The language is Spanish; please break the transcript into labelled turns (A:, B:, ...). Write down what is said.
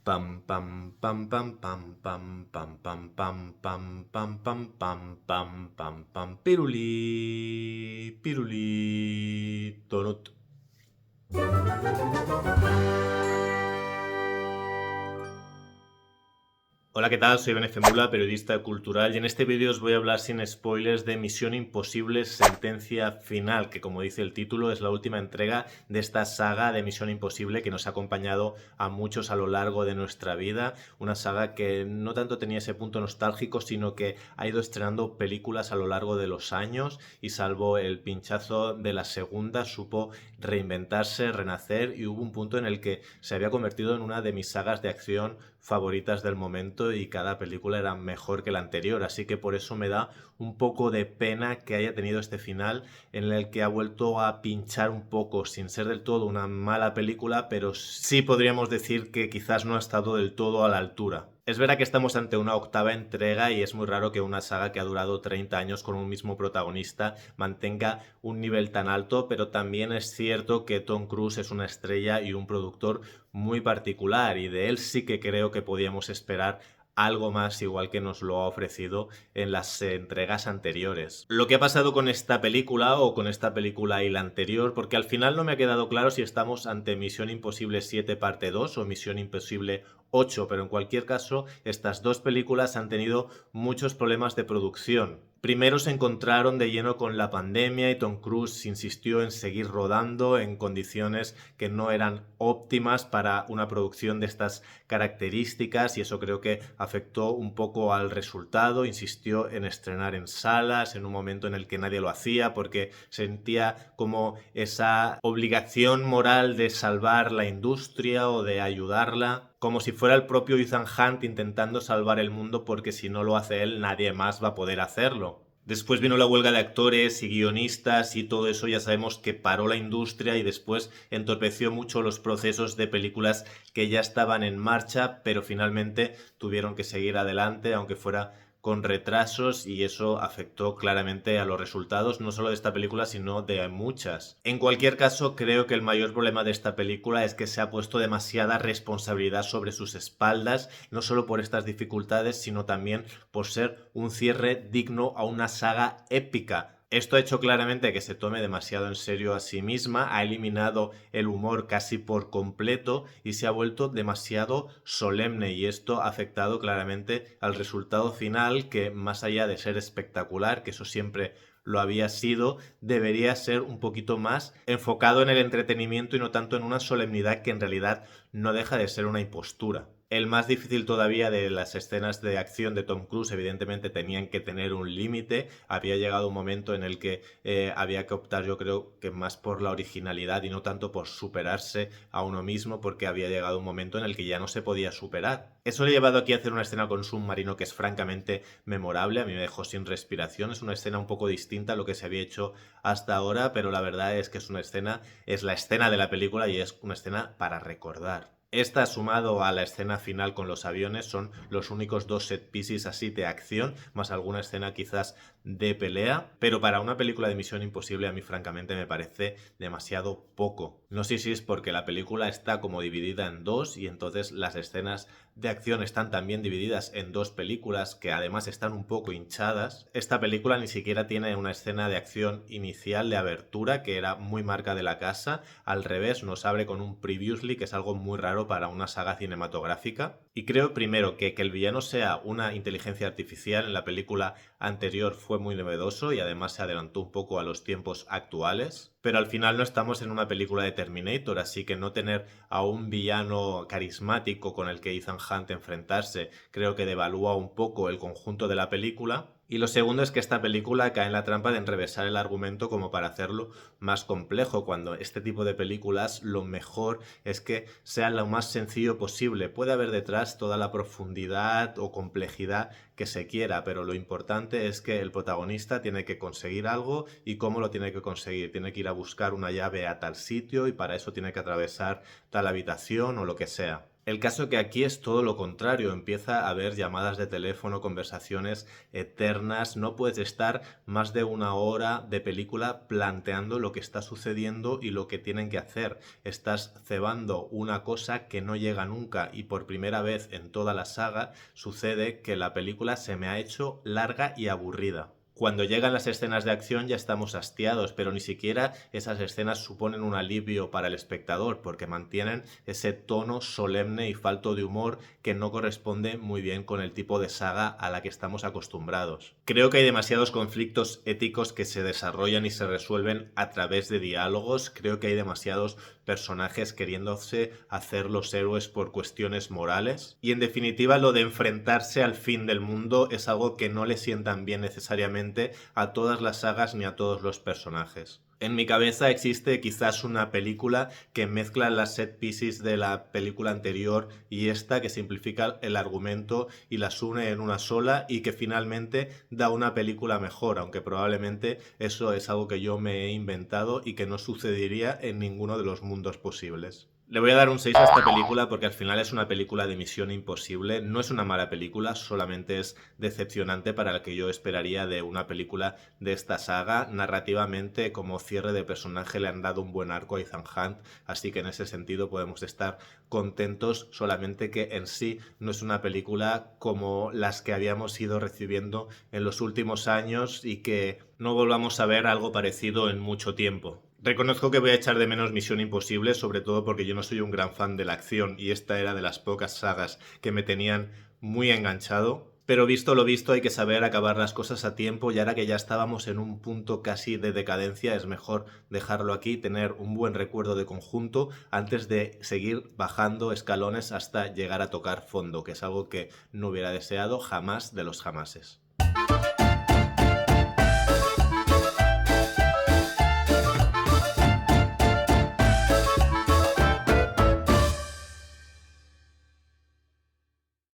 A: Pam pam pam pam pam pam pam pam pam pam pam pam pam pam pam pam piruli piruli donut. Hola, ¿qué tal? Soy Benefemula, periodista cultural, y en este vídeo os voy a hablar sin spoilers de Misión Imposible Sentencia Final, que como dice el título es la última entrega de esta saga de Misión Imposible que nos ha acompañado a muchos a lo largo de nuestra vida, una saga que no tanto tenía ese punto nostálgico, sino que ha ido estrenando películas a lo largo de los años y salvo el pinchazo de la segunda supo reinventarse, renacer, y hubo un punto en el que se había convertido en una de mis sagas de acción favoritas del momento y cada película era mejor que la anterior, así que por eso me da un poco de pena que haya tenido este final en el que ha vuelto a pinchar un poco, sin ser del todo una mala película, pero sí podríamos decir que quizás no ha estado del todo a la altura. Es verdad que estamos ante una octava entrega y es muy raro que una saga que ha durado 30 años con un mismo protagonista mantenga un nivel tan alto, pero también es cierto que Tom Cruise es una estrella y un productor muy particular, y de él sí que creo que podíamos esperar algo más, igual que nos lo ha ofrecido en las entregas anteriores. Lo que ha pasado con esta película o con esta película y la anterior, porque al final no me ha quedado claro si estamos ante Misión Imposible 7 parte 2 o Misión Imposible 8, pero en cualquier caso estas dos películas han tenido muchos problemas de producción. Primero se encontraron de lleno con la pandemia y Tom Cruise insistió en seguir rodando en condiciones que no eran óptimas para una producción de estas características, y eso creo que afectó un poco al resultado. Insistió en estrenar en salas en un momento en el que nadie lo hacía porque sentía como esa obligación moral de salvar la industria o de ayudarla, como si fuera el propio Ethan Hunt intentando salvar el mundo, porque si no lo hace él nadie más va a poder hacerlo. Después vino la huelga de actores y guionistas y todo eso ya sabemos que paró la industria y después entorpeció mucho los procesos de películas que ya estaban en marcha, pero finalmente tuvieron que seguir adelante aunque fuera con retrasos, y eso afectó claramente a los resultados no solo de esta película sino de muchas. En cualquier caso, creo que el mayor problema de esta película es que se ha puesto demasiada responsabilidad sobre sus espaldas, no solo por estas dificultades sino también por ser un cierre digno a una saga épica. Esto ha hecho claramente que se tome demasiado en serio a sí misma, ha eliminado el humor casi por completo y se ha vuelto demasiado solemne, y esto ha afectado claramente al resultado final, que más allá de ser espectacular, que eso siempre lo había sido, debería ser un poquito más enfocado en el entretenimiento y no tanto en una solemnidad que en realidad no deja de ser una impostura. El más difícil todavía de las escenas de acción de Tom Cruise, evidentemente tenían que tener un límite. Había llegado un momento en el que había que optar, yo creo que más por la originalidad y no tanto por superarse a uno mismo, porque había llegado un momento en el que ya no se podía superar. Eso le ha llevado aquí a hacer una escena con un submarino que es francamente memorable, a mí me dejó sin respiración. Es una escena un poco distinta a lo que se había hecho hasta ahora, pero la verdad es que es una escena, es la escena de la película y es una escena para recordar. Esta, sumado a la escena final con los aviones, son los únicos dos set pieces así de acción, más alguna escena quizás de pelea, pero para una película de Misión Imposible a mí francamente me parece demasiado poco. No sé si es porque la película está como dividida en dos y entonces las escenas de acción están también divididas en dos películas que además están un poco hinchadas. Esta película ni siquiera tiene una escena de acción inicial de abertura, que era muy marca de la casa. Al revés, nos abre con un previously, que es algo muy raro para una saga cinematográfica. Y creo primero que el villano sea una inteligencia artificial en la película anterior fue muy novedoso y además se adelantó un poco a los tiempos actuales. Pero al final no estamos en una película de Terminator, así que no tener a un villano carismático con el que Ethan Hunt enfrentarse creo que devalúa un poco el conjunto de la película. Y lo segundo es que esta película cae en la trampa de enrevesar el argumento como para hacerlo más complejo, cuando este tipo de películas lo mejor es que sea lo más sencillo posible. Puede haber detrás toda la profundidad o complejidad que se quiera, pero lo importante es que el protagonista tiene que conseguir algo. ¿Y cómo lo tiene que conseguir? Tiene que ir a buscar una llave a tal sitio y para eso tiene que atravesar tal habitación o lo que sea. El caso que aquí es todo lo contrario, empieza a haber llamadas de teléfono, conversaciones eternas, no puedes estar más de una hora de película planteando lo que está sucediendo y lo que tienen que hacer. Estás cebando una cosa que no llega nunca y por primera vez en toda la saga sucede que la película se me ha hecho larga y aburrida. Cuando llegan las escenas de acción ya estamos hastiados, pero ni siquiera esas escenas suponen un alivio para el espectador, porque mantienen ese tono solemne y falto de humor que no corresponde muy bien con el tipo de saga a la que estamos acostumbrados. Creo que hay demasiados conflictos éticos que se desarrollan y se resuelven a través de diálogos, creo que hay demasiados personajes queriéndose hacer los héroes por cuestiones morales, y en definitiva lo de enfrentarse al fin del mundo es algo que no le sientan bien necesariamente a todas las sagas ni a todos los personajes. En mi cabeza existe quizás una película que mezcla las set pieces de la película anterior y esta, que simplifica el argumento y las une en una sola y que finalmente da una película mejor, aunque probablemente eso es algo que yo me he inventado y que no sucedería en ninguno de los mundos posibles. Le voy a dar un 6 a esta película porque al final es una película de Misión Imposible. No es una mala película, solamente es decepcionante para el que yo esperaría de una película de esta saga. Narrativamente, como cierre de personaje, le han dado un buen arco a Ethan Hunt, así que en ese sentido podemos estar contentos, solamente que en sí no es una película como las que habíamos ido recibiendo en los últimos años y que no volvamos a ver algo parecido en mucho tiempo. Reconozco que voy a echar de menos Misión Imposible, sobre todo porque yo no soy un gran fan de la acción y esta era de las pocas sagas que me tenían muy enganchado. Pero visto lo visto, hay que saber acabar las cosas a tiempo y ahora que ya estábamos en un punto casi de decadencia, es mejor dejarlo aquí, tener un buen recuerdo de conjunto antes de seguir bajando escalones hasta llegar a tocar fondo, que es algo que no hubiera deseado jamás de los jamases.